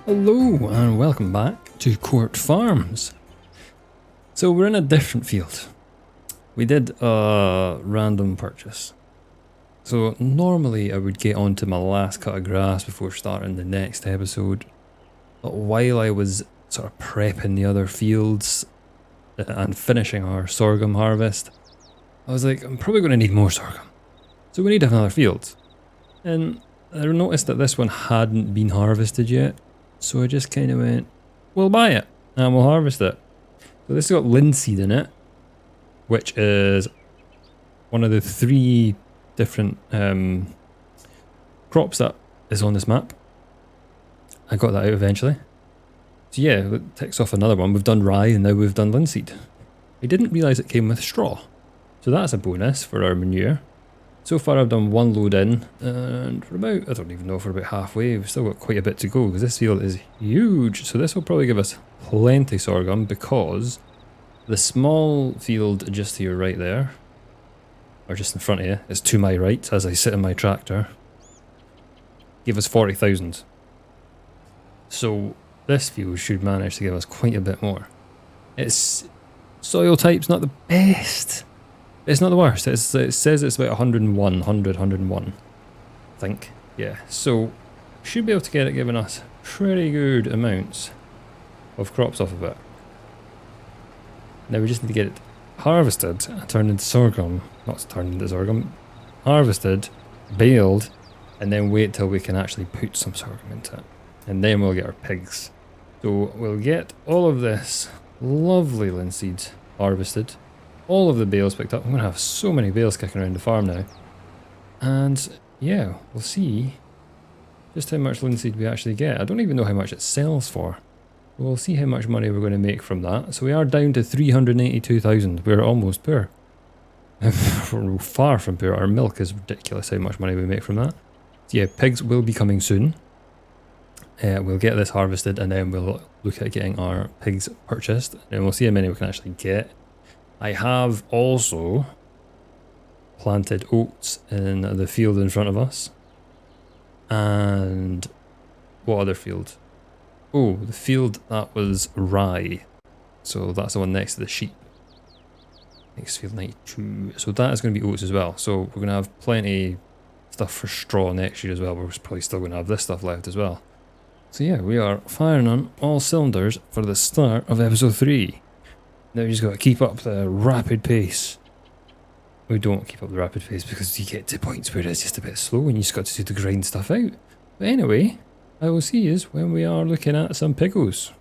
Hello and welcome back to Court Farms. So we're in a different field. We did a random purchase. So normally I would get onto my last cut of grass before starting the next episode. But while I was sort of prepping the other fields and finishing our sorghum harvest, I was like, I'm probably going to need more sorghum. So we need another field. And I noticed that this one hadn't been harvested yet. So I just kind of went, we'll buy it and we'll harvest it. So this has got linseed in it, which is one of the 3 different crops that is on this map. I got that out eventually. So yeah, it ticks off another one. We've done rye and now we've done linseed. I didn't realise it came with straw. So that's a bonus for our manure. So far I've done 1 load in, and for about, I don't even know, for about halfway. We've still got quite a bit to go because this field is huge. So this will probably give us plenty sorghum because the small field just to your right there, or just in front of you, is to my right as I sit in my tractor, gave us 40,000. So this field should manage to give us quite a bit more. Its soil type's not the best. It's not the worst. It says it's about 101, 101, I think. Yeah, so should be able to get it giving us pretty good amounts of crops off of it. Now we just need to get it harvested and turned into sorghum. Not turned into sorghum. Harvested, baled, and then wait till we can actually put some sorghum into it. And then we'll get our pigs. So we'll get all of this lovely linseed harvested. All of the bales picked up. I'm going to have so many bales kicking around the farm now. And yeah, we'll see just how much linseed we actually get. I don't even know how much it sells for. We'll see how much money we're going to make from that. So we are down to 382,000. We're almost poor. We're far from poor. Our milk is ridiculous how much money we make from that. So yeah, pigs will be coming soon. We'll get this harvested and then we'll look at getting our pigs purchased. And we'll see how many we can actually get. I have also planted oats in the field in front of us. And what other field? Oh, the field that was rye. So that's the one next to the sheep. Next field 92. So that is going to be oats as well. So we're going to have plenty stuff for straw next year as well. We're probably still going to have this stuff left as well. So yeah, we are firing on all cylinders for the start of episode 3. Now you just got to keep up the rapid pace. We don't keep up the rapid pace because you get to points where it's just a bit slow and you just got to do the grind stuff out. But anyway, I will see you when we are looking at some pickles.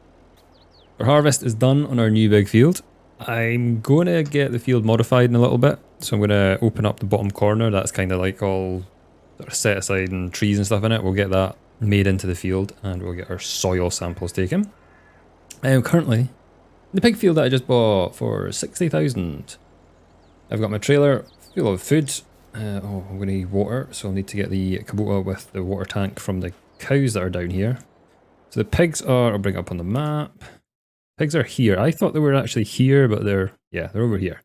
Our harvest is done on our new big field. I'm going to get the field modified in a little bit. So I'm going to open up the bottom corner. That's kind of like all sort of set aside and trees and stuff in it. We'll get that made into the field and we'll get our soil samples taken. I am currently the pig field that I just bought for 60,000. I've got my trailer full of food. I'm going to need water, so I'll need to get the Kubota with the water tank from the cows that are down here. So the pigs are, I'll bring up on the map. Pigs are here. I thought they were actually here, but they're over here.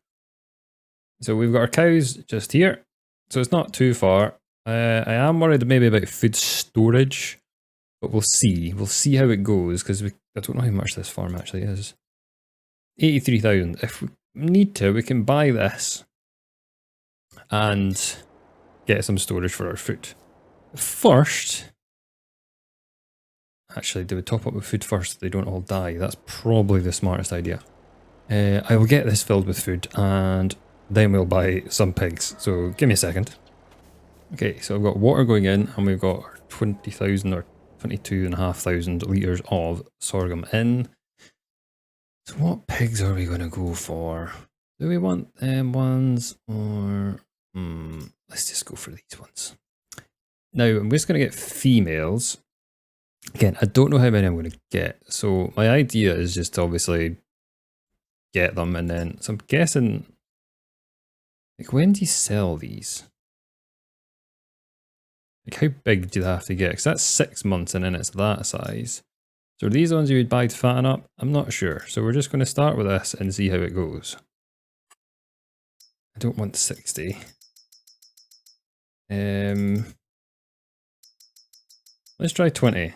So we've got our cows just here. So it's not too far. I am worried maybe about food storage, but we'll see. We'll see how it goes, because I don't know how much this farm actually is. 83,000. If we need to, we can buy this and get some storage for our food. First, actually, do we top up with food first so they don't all die? That's probably the smartest idea. I will get this filled with food and then we'll buy some pigs. So give me a second. Okay, so I've got water going in and we've got 20,000 or 22,500 litres of sorghum in. So what pigs are we going to go for? Do we want them ones or... let's just go for these ones. Now, I'm just going to get females. Again, I don't know how many I'm going to get. So my idea is just to obviously get them and then... So I'm guessing... Like, when do you sell these? Like, how big do they have to get? Because that's 6 months and then it's that size. So are these ones you would buy to fatten up? I'm not sure. So we're just going to start with this and see how it goes. I don't want 60. Let's try 20.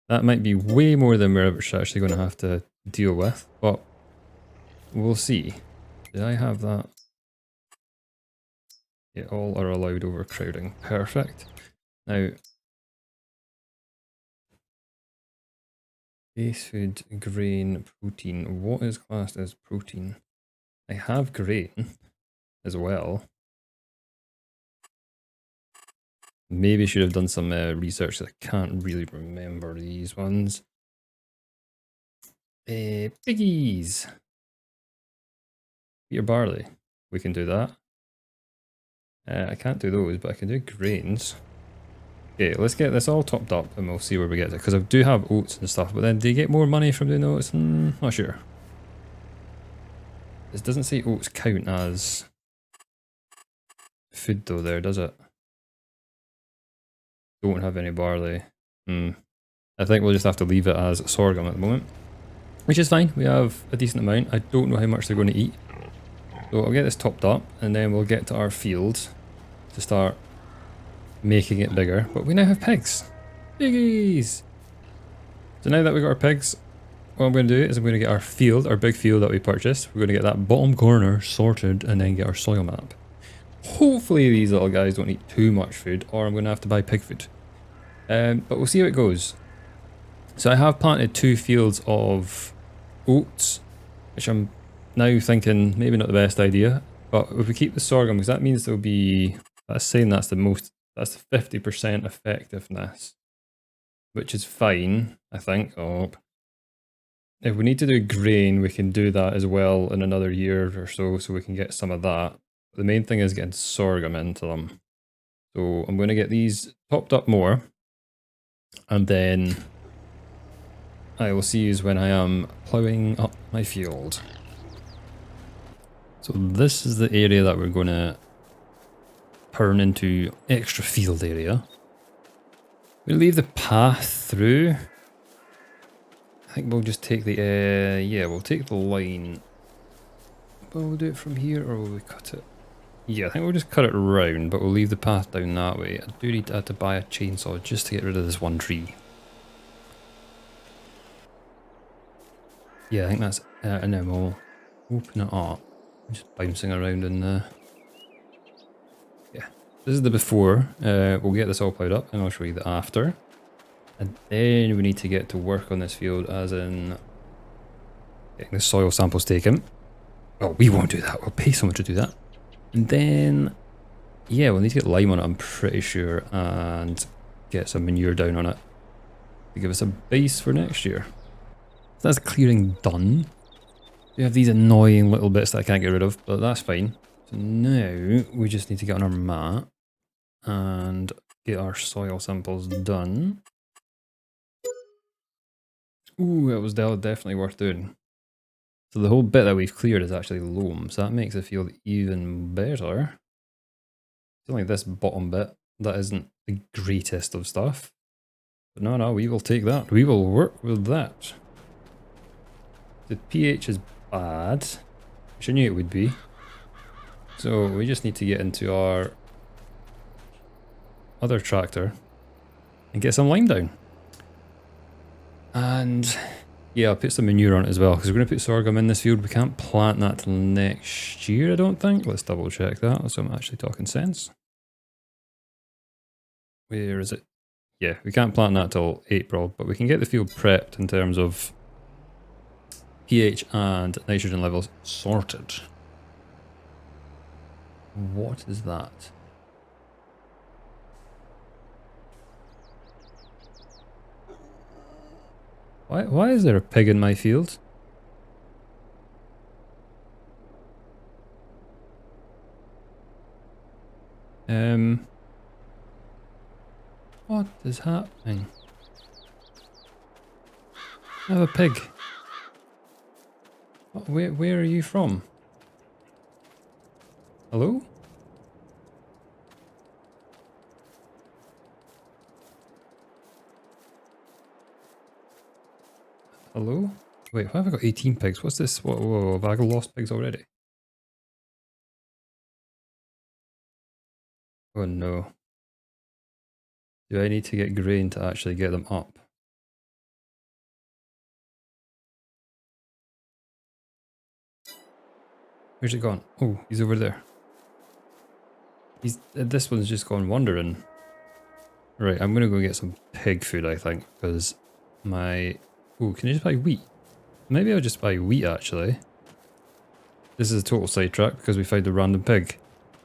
That might be way more than we're actually going to have to deal with, but we'll see. Did I have that? Yeah, all are allowed overcrowding. Perfect. Now, base food, grain, protein. What is classed as protein? I have grain as well. Maybe should have done some research. I can't really remember these ones. Piggies. Wheat or barley. We can do that. I can't do those, but I can do grains. Okay, let's get this all topped up and we'll see where we get to. Because I do have oats and stuff, but then do you get more money from doing oats? Not sure. This doesn't say oats count as food though there, does it? Don't have any barley. I think we'll just have to leave it as sorghum at the moment. Which is fine, we have a decent amount. I don't know how much they're going to eat. So I'll get this topped up and then we'll get to our field to start making it bigger. But we now have pigs. Piggies! So now that we've got our pigs, what I'm going to do is I'm going to get our field, our big field that we purchased. We're going to get that bottom corner sorted and then get our soil map. Hopefully these little guys don't eat too much food or I'm going to have to buy pig food. But we'll see how it goes. So I have planted 2 fields of oats, which I'm now thinking maybe not the best idea. But if we keep the sorghum, because that means there'll be, that's saying that's the 50% effectiveness, which is fine, I think. Oh, if we need to do grain, we can do that as well in another year or so we can get some of that. The main thing is getting sorghum into them. So I'm going to get these topped up more, and then I will see you when I am ploughing up my field. So this is the area that we're going to turn into extra field area. We'll leave the path through. I think we'll just take the, yeah, we'll take the line. But we'll do it from here or will we cut it? Yeah, I think we'll just cut it round, but we'll leave the path down that way. I do need to buy a chainsaw just to get rid of this one tree. Yeah, I think that's, and then we'll open it up. I'm just bouncing around in the... Yeah, this is the before. We'll get this all ploughed up and I'll show you the after. And then we need to get to work on this field, as in getting the soil samples taken. Oh, we won't do that. We'll pay someone to do that. And then, yeah, we'll need to get lime on it, I'm pretty sure, and get some manure down on it to give us a base for next year. So that's clearing done. We have these annoying little bits that I can't get rid of, but that's fine. So now we just need to get on our mat and get our soil samples done. Ooh, that was definitely worth doing. So the whole bit that we've cleared is actually loam, so that makes it feel even better. It's only this bottom bit that isn't the greatest of stuff. But no, we will take that. We will work with that. The pH is bad, which I knew it would be. So we just need to get into our other tractor and get some lime down. And yeah, I'll put some manure on it as well, because we're going to put sorghum in this field. We can't plant that till next year, I don't think. Let's double check that, so I'm actually talking sense. Where is it? Yeah, we can't plant that till April, but we can get the field prepped in terms of pH and nitrogen levels sorted. What is that? Why is there a pig in my field? What is happening? I have a pig. Where are you from? Hello? Hello? Wait, why have I got 18 pigs? What's this? Whoa, have I lost pigs already? Oh no. Do I need to get grain to actually get them up? Where's it gone? Oh, he's over there. This one's just gone wandering. Right, I'm gonna go get some pig food, I think, because my... Oh, can you just buy wheat? Maybe I'll just buy wheat, actually. This is a total sidetrack because we found a random pig.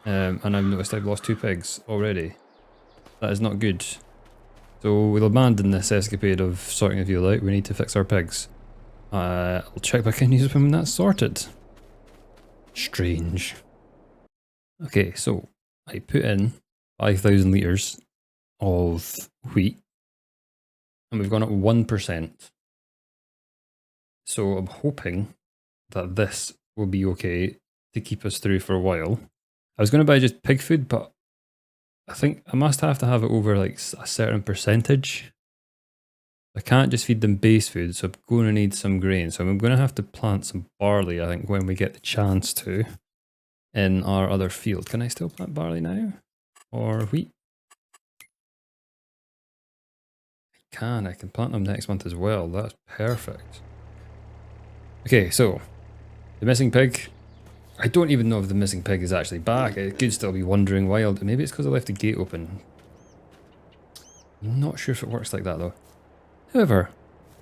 And I've noticed I've lost 2 pigs already. That is not good. So we'll abandon this escapade of sorting a field out. We need to fix our pigs. I'll check back in use when that's sorted. Strange. Okay, so I put in 5,000 litres of wheat. And we've gone up 1%. So I'm hoping that this will be okay to keep us through for a while. I was going to buy just pig food, but I think I must have to have it over like a certain percentage. I can't just feed them base food, so I'm going to need some grain. So I'm going to have to plant some barley, I think, when we get the chance to, in our other field. Can I still plant barley now? Or wheat? I can plant them next month as well. That's perfect. Okay, so the missing pig. I don't even know if the missing pig is actually back. It could still be wandering wild. Maybe it's because I left the gate open. I'm not sure if it works like that though. However,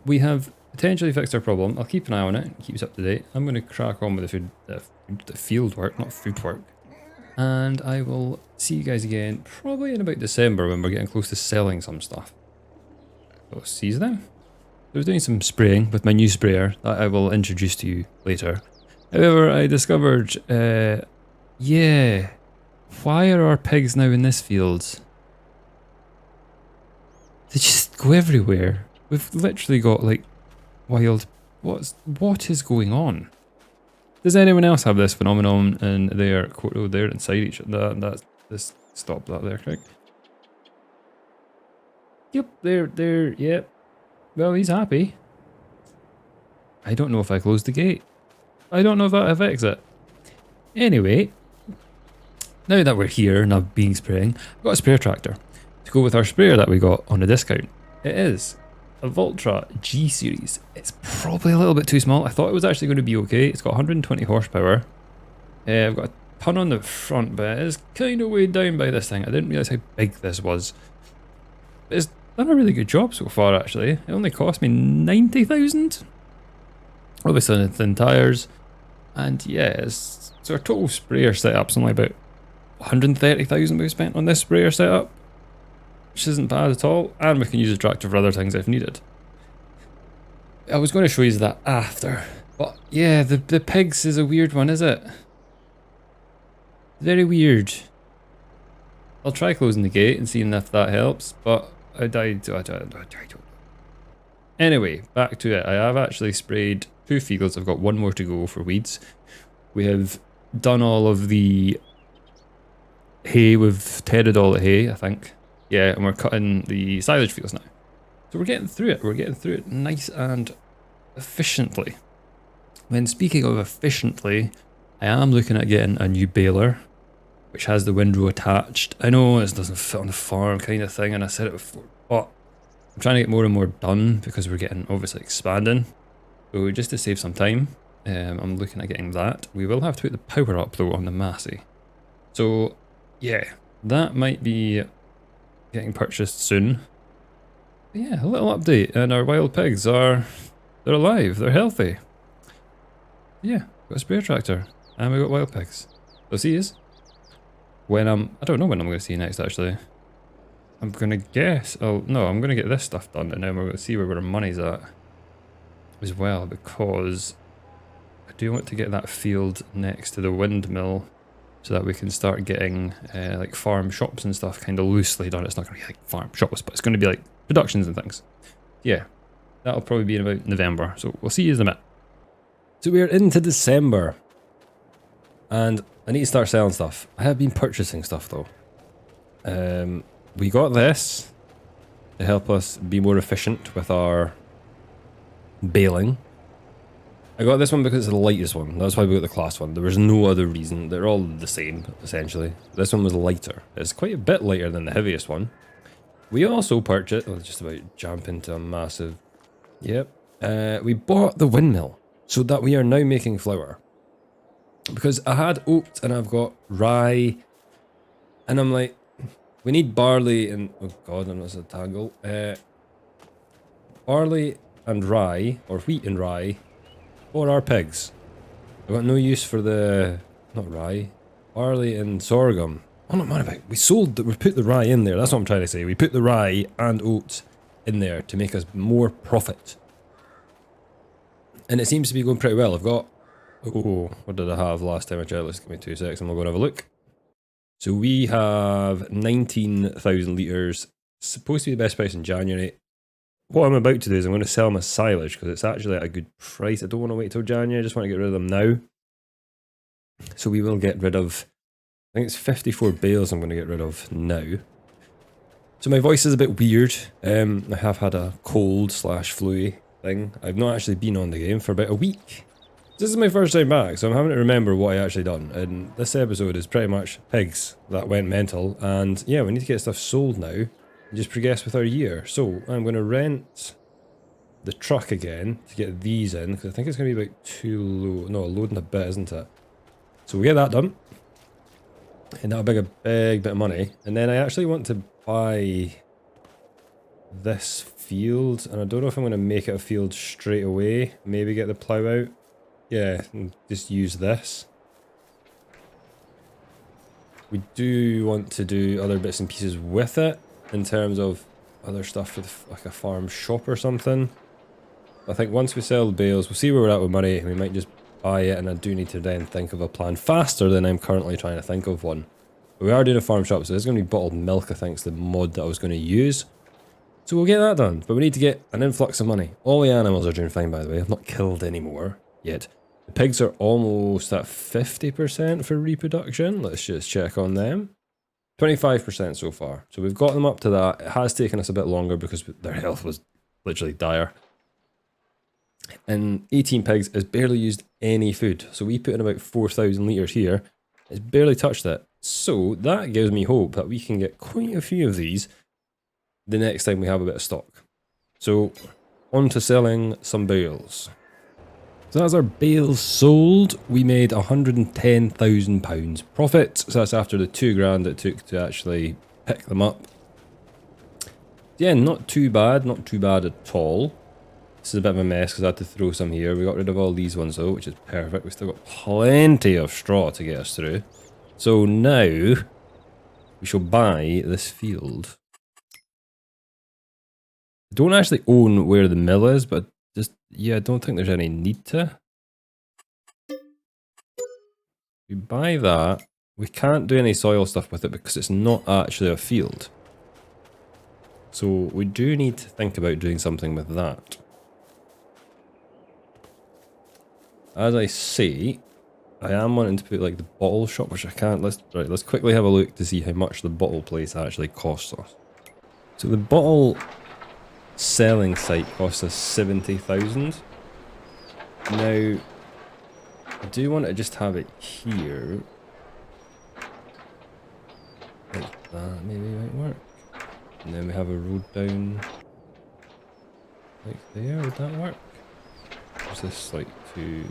we have potentially fixed our problem. I'll keep an eye on it, keep us up to date. I'm going to crack on with the field work, not food work. And I will see you guys again probably in about December when we're getting close to selling some stuff. So see you then. I was doing some spraying with my new sprayer that I will introduce to you later. However, I discovered, yeah, why are our pigs now in this field? They just go everywhere. We've literally got like wild, what is going on? Does anyone else have this phenomenon and they're, oh, they're inside each other? Let's stop that there, quick. Yep, they're, yep. Well, he's happy. I don't know if I closed the gate. I don't know if that affects it. Anyway, now that we're here and I've been spraying, I've got a sprayer tractor to go with our sprayer that we got on a discount. It is a Voltra G series. It's probably a little bit too small. I thought it was actually going to be okay. It's got 120 horsepower. I've got a ton on the front, but it is kind of weighed down by this thing. I didn't realise how big this was. It's done a really good job so far, actually. It only cost me 90,000. Obviously on the thin tyres. And yeah, so our total sprayer setup's only about 130,000 we've spent on this sprayer setup, which isn't bad at all, and we can use the tractor for other things if needed. I was going to show you that after, but yeah, the pigs is a weird one, is it? Very weird. I'll try closing the gate and seeing if that helps, but I don't. Anyway, back to it. I have actually sprayed 2 fields. I've got 1 more to go for weeds. We have done all of the hay. We've tedded all the hay, I think. Yeah, and we're cutting the silage fields now. So we're getting through it. We're getting through it nice and efficiently. When speaking of efficiently, I am looking at getting a new baler, which has the windrow attached. I know it doesn't fit on the farm kind of thing, and I said it before, but I'm trying to get more and more done because we're getting obviously expanding. So just to save some time, I'm looking at getting that. We will have to put the power up though on the Massey. So yeah, that might be getting purchased soon. But yeah, a little update, and our wild pigs they're alive, they're healthy. Yeah, got a sprayer tractor, and we got wild pigs. So see yous when I don't know when I'm going to see you next actually. I'm going to guess, I'm going to get this stuff done and then we're going to see where our money's at as well, because I do want to get that field next to the windmill so that we can start getting like farm shops and stuff kind of loosely done. It's not going to be like farm shops, but it's going to be like productions and things. Yeah, that'll probably be in about November, so we'll see you in a minute. So we're into December and I need to start selling stuff. I have been purchasing stuff though. We got this to help us be more efficient with our baling. I got this one because it's the lightest one. That's why we got the class one. There was no other reason. They're all the same, essentially. This one was lighter. It's quite a bit lighter than the heaviest one. We also purchased... Oh, just about jump into a massive... Yep. We bought the windmill so that we are now making flour. Because I had oats and I've got rye, and I'm like, we need barley and, oh god, I'm not a tangle. Barley and rye, or wheat and rye, for our pigs. I've got no use for the, not rye, barley and sorghum. Oh no, man, we put the rye in there, that's what I'm trying to say. We put the rye and oats in there to make us more profit. And it seems to be going pretty well. I've got, oh, what did I have last time I checked? Let's give me 2 seconds and we'll go and have a look. So we have 19,000 litres, supposed to be the best price in January. What I'm about to do is I'm going to sell my silage because it's actually at a good price. I don't want to wait till January, I just want to get rid of them now. So we will get rid of, I think it's 54 bales I'm going to get rid of now. So my voice is a bit weird. I have had a cold / flu thing. I've not actually been on the game for about a week. This is my first time back, so I'm having to remember what I actually done. And this episode is pretty much pigs that went mental. And yeah, we need to get stuff sold now and just progress with our year. So I'm going to rent the truck again to get these in, because I think it's going to be about too low. No, loading a bit, isn't it? So we'll get that done. And that'll be a big bit of money. And then I actually want to buy this field. And I don't know if I'm going to make it a field straight away. Maybe get the plough out. Yeah, and just use this. We do want to do other bits and pieces with it in terms of other stuff with like a farm shop or something. I think once we sell the bales, we'll see where we're at with money. We might just buy it, and I do need to then think of a plan faster than I'm currently trying to think of one. But we are doing a farm shop, so there's going to be bottled milk, I think is the mod that I was going to use. So we'll get that done, but we need to get an influx of money. All the animals are doing fine, by the way. I've not killed any more yet. The pigs are almost at 50% for reproduction. Let's just check on them. 25% so far. So we've got them up to that. It has taken us a bit longer because their health was literally dire. And 18 pigs has barely used any food. So we put in about 4,000 litres here. It's barely touched it. So that gives me hope that we can get quite a few of these the next time we have a bit of stock. So on to selling some bales. So as our bales sold, we made £110,000 profit. So that's after the £2,000 it took to actually pick them up. Yeah, not too bad at all. This is a bit of a mess because I had to throw some here. We got rid of all these ones though, which is perfect. We've still got plenty of straw to get us through. So now, we shall buy this field. I don't actually own where the mill is, but just, yeah, I don't think there's any need to. We buy that. We can't do any soil stuff with it because it's not actually a field. So we do need to think about doing something with that. As I say, I am wanting to put like the bottle shop, which I can't. Let's quickly have a look to see how much the bottle place actually costs us. So the bottle selling site costs us 70,000. Now, I do want to just have it here. Like that, maybe might work. And then we have a road down like there, would that work? Or is this like too...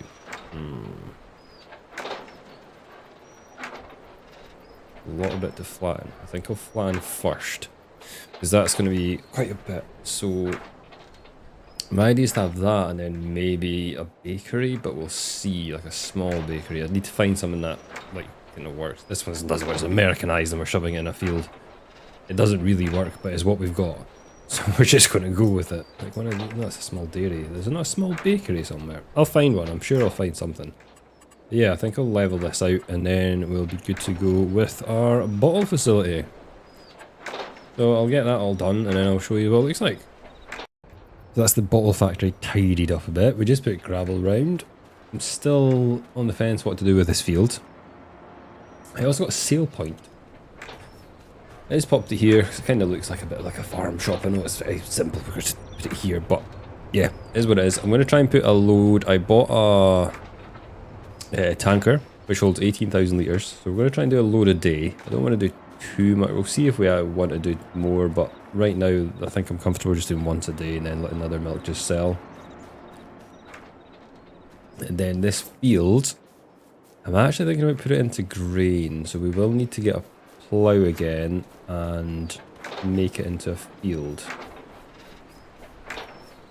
A little bit to flatten. I think I'll flatten first, because that's going to be quite a bit. So my idea is to have that and then maybe a bakery, but we'll see, like a small bakery. I need to find something that like works. This one doesn't work. It's Americanized and we're shoving it in a field. It doesn't really work, but it's what we've got. So we're just going to go with it. Like, that's a small dairy. There's not a small bakery somewhere. I'll find one. I'm sure I'll find something. Yeah, I think I'll level this out and then we'll be good to go with our bottle facility. So I'll get that all done and then I'll show you what it looks like. So that's the bottle factory tidied up a bit. We just put gravel round. I'm still on the fence what to do with this field. I also got a sale point. I just popped it here because it kind of looks like a bit like a farm shop. I know it's very simple because put it here, but yeah, it is what it is. I'm going to try and put a load. I bought a tanker which holds 18,000 litres, so we're going to try and do a load a day. I don't want to do too much. We'll see if we want to do more, but right now I think I'm comfortable just doing once a day and then letting other milk just sell. And then this field I'm actually thinking about putting it into grain, so we will need to get a plough again and make it into a field.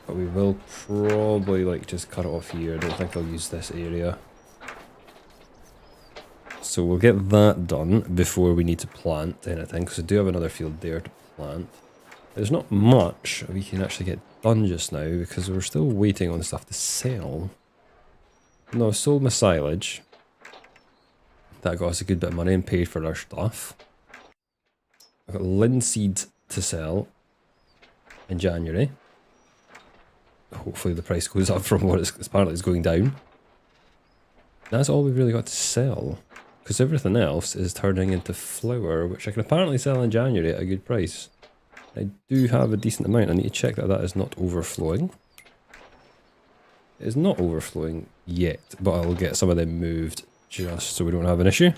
But we will probably like just cut it off here. I don't think I'll use this area. So we'll get that done before we need to plant anything, because I do have another field there to plant. There's not much we can actually get done just now, because we're still waiting on stuff to sell. No, I sold my silage. That got us a good bit of money and paid for our stuff. I've got linseed to sell in January. Hopefully the price goes up from what apparently it's going down. That's all we've really got to sell. Because everything else is turning into flour, which I can apparently sell in January at a good price. I do have a decent amount. I need to check that that is not overflowing. It is not overflowing yet, but I'll get some of them moved just so we don't have an issue.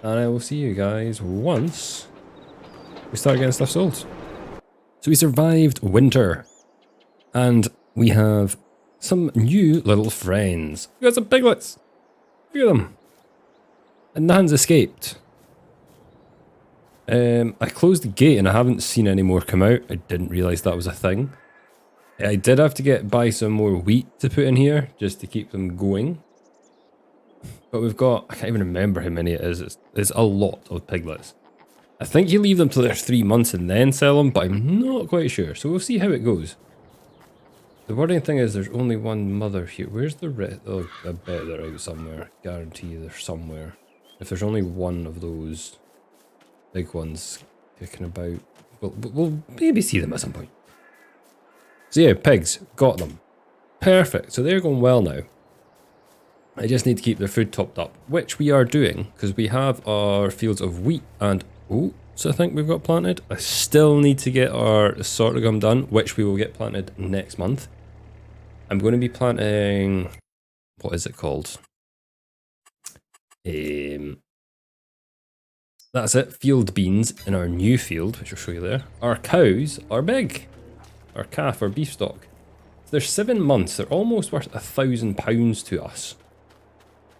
And I will see you guys once we start getting stuff sold. So we survived winter. And we have some new little friends. We got some piglets. Look at them. And nothing's escaped. I closed the gate and I haven't seen any more come out. I didn't realise that was a thing. I did have to buy some more wheat to put in here just to keep them going. But we've got, I can't even remember how many it is. It's a lot of piglets. I think you leave them till they're 3 months and then sell them, but I'm not quite sure. So we'll see how it goes. The worrying thing is there's only one mother here. Where's the rest? Oh, I bet they're out somewhere. Guarantee they're somewhere. If there's only one of those big ones kicking about, we'll maybe see them at some point. So yeah, pigs, got them. Perfect, so they're going well now. I just need to keep their food topped up, which we are doing, because we have our fields of wheat and oats I think we've got planted. I still need to get our sorghum done, which we will get planted next month. I'm going to be planting, what is it called? That's it, field beans in our new field, which I'll show you there. Our cows are big. Our calf, our beef stock. They're 7 months, they're almost worth £1,000 to us.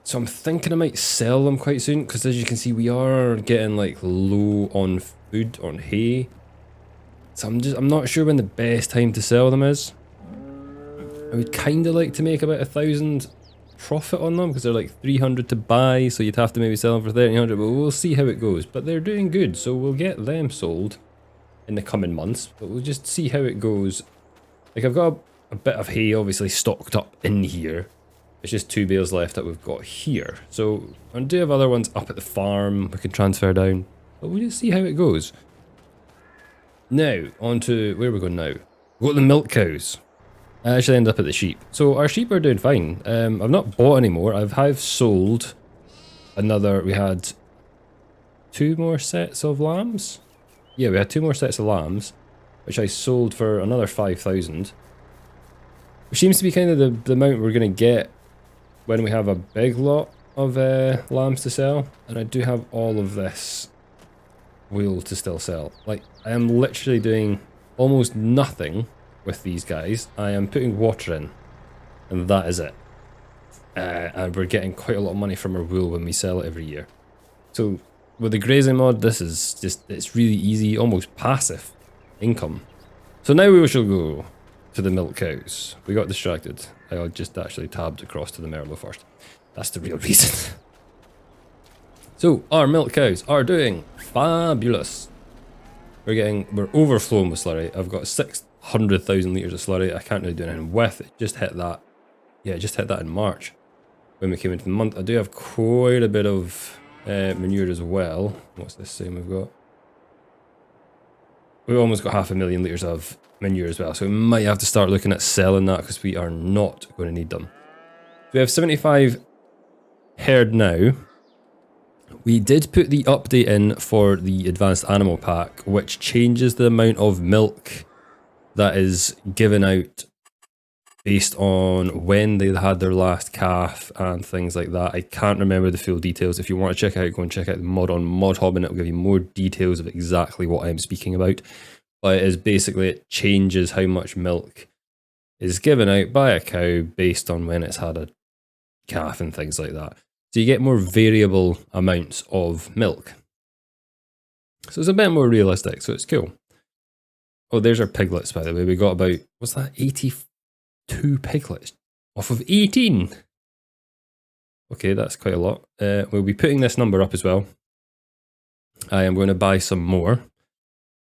So I'm thinking I might sell them quite soon, because as you can see we are getting like low on food, on hay. So I'm not sure when the best time to sell them is. I would kind of like to make about 1,000 profit on them, because they're like 300 to buy, so you'd have to maybe sell them for 1,300, but we'll see how it goes. But they're doing good, so we'll get them sold in the coming months, but we'll just see how it goes. Like I've got a bit of hay obviously stocked up in here. It's just 2 bales left that we've got here. So I do have other ones up at the farm we can transfer down, but we'll just see how it goes. Now, on to where we're going now. We've got the milk cows. I actually end up at the sheep. So our sheep are doing fine. I've not bought any more. I've sold another, we had 2 more sets of lambs. Yeah, we had 2 more sets of lambs, which I sold for another 5,000. Which seems to be kind of the amount we're going to get when we have a big lot of lambs to sell. And I do have all of this wool to still sell. Like, I am literally doing almost nothing with these guys. I am putting water in, and that is it. And we're getting quite a lot of money from our wool when we sell it every year. So with the grazing mod, this is just, it's really easy, almost passive income. So now we shall go to the milk cows. We got distracted. I just actually tabbed across to the Merlot first. That's the real reason. So our milk cows are doing fabulous. We're overflowing with slurry. I've got 600,000 litres of slurry. I can't really do anything with it. Just hit that. Yeah, just hit that in March when we came into the month. I do have quite a bit of manure as well. What's this saying we've got? We've almost got 500,000 litres of manure as well, so we might have to start looking at selling that because we are not going to need them. We have 75 herd now. We did put the update in for the advanced animal pack, which changes the amount of milk that is given out based on when they had their last calf and things like that. I can't remember the full details. If you want to check it out, go and check out the mod on ModHub and it'll give you more details of exactly what I'm speaking about. But it is basically, it changes how much milk is given out by a cow based on when it's had a calf and things like that. So you get more variable amounts of milk. So it's a bit more realistic, so it's cool. Oh, there's our piglets, by the way. We got about, what's that, 82 piglets off of 18. Okay, that's quite a lot. We'll be putting this number up as well. I am going to buy some more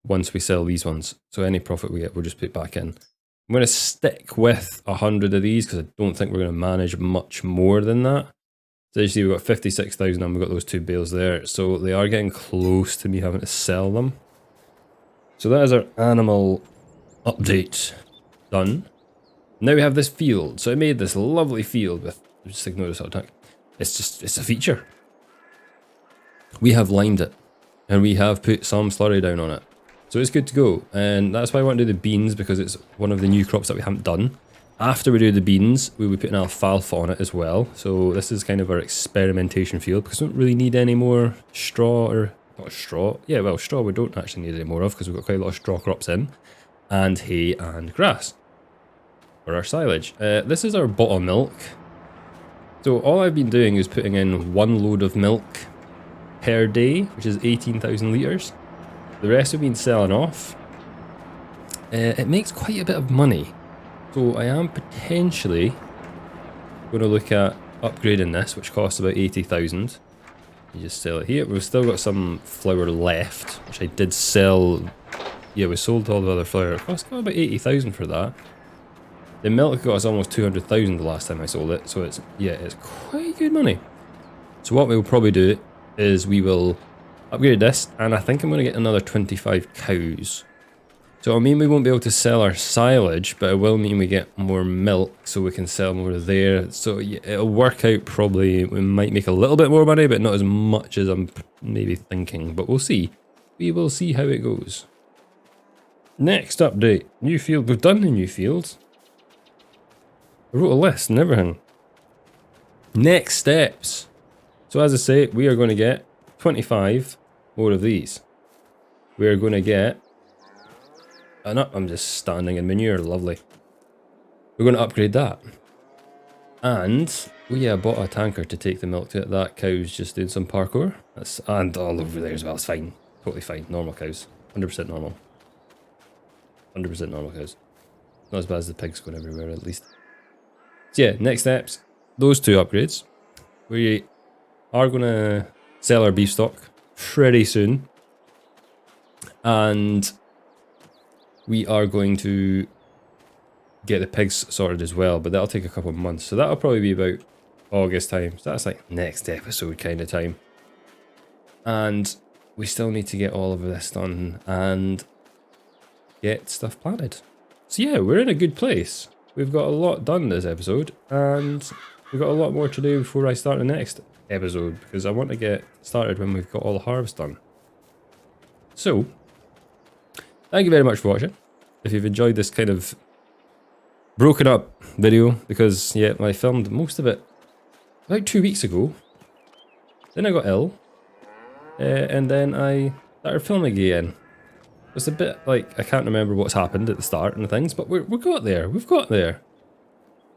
once we sell these ones. So any profit we get, we'll just put back in. I'm going to stick with 100 of these because I don't think we're going to manage much more than that. So you see we've got 56,000 and we've got those 2 bales there. So they are getting close to me having to sell them. So that is our animal update done. Now we have this field. So I made this lovely field with, just ignore this attack. It's a feature. We have lined it and we have put some slurry down on it. So it's good to go. And that's why I want to do the beans, because it's one of the new crops that we haven't done. After we do the beans, we'll be putting alfalfa on it as well. So this is kind of our experimentation field, because we don't really need any more straw, or not straw. Yeah, well, straw we don't actually need any more of, because we've got quite a lot of straw crops in, and hay and grass for our silage. This is our bottle milk. So all I've been doing is putting in 1 load of milk per day, which is 18,000 litres. The rest have been selling off. It makes quite a bit of money. So I am potentially going to look at upgrading this, which costs about 80,000. You just sell it here. We've still got some flour left, which I did sell. Yeah, we sold all the other flour. It cost about 80,000 for that. The milk got us almost 200,000 the last time I sold it. So it's, yeah, it's quite good money. So what we'll probably do is we will upgrade this, and I think I'm going to get another 25 cows. So it'll mean we won't be able to sell our silage, but it will mean we get more milk, so we can sell more there. So yeah, it'll work out probably. We might make a little bit more money, but not as much as I'm maybe thinking. But we'll see. We will see how it goes. Next update. New field. We've done the new fields. I wrote a list and everything. Next steps. So as I say, we are going to get 25 more of these. We are going to get... no, I'm just standing in manure, lovely. We're going to upgrade that. And, oh yeah, I bought a tanker to take the milk to it. That cow's just doing some parkour. And all over there as well, it's fine. Totally fine, normal cows. 100% normal. 100% normal cows. Not as bad as the pigs going everywhere, at least. So yeah, next steps. Those 2 upgrades. We are going to sell our beef stock pretty soon. And we are going to get the pigs sorted as well, but that'll take a couple of months. So that'll probably be about August time. So that's like next episode kind of time. And we still need to get all of this done and get stuff planted. So yeah, we're in a good place. We've got a lot done this episode, and we've got a lot more to do before I start the next episode, because I want to get started when we've got all the harvest done. So, thank you very much for watching. If you've enjoyed this kind of broken up video, because yeah, I filmed most of it about 2 weeks ago. Then I got ill, and then I started filming again. It's a bit like, I can't remember what's happened at the start and things, but we got there. We've got there.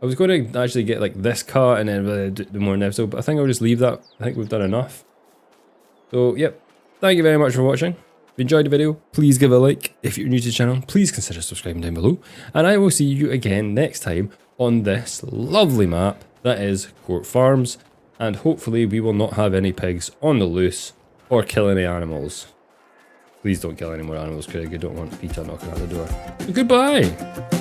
I was going to actually get like this cut and then do more in the episode, but I think I'll just leave that. I think we've done enough. So, yep. Thank you very much for watching. If you enjoyed the video, please give it a like. If you're new to the channel, please consider subscribing down below. And I will see you again next time on this lovely map that is Court Farms. And hopefully we will not have any pigs on the loose or kill any animals. Please don't kill any more animals, Craig. I don't want Peter knocking on the door. Goodbye!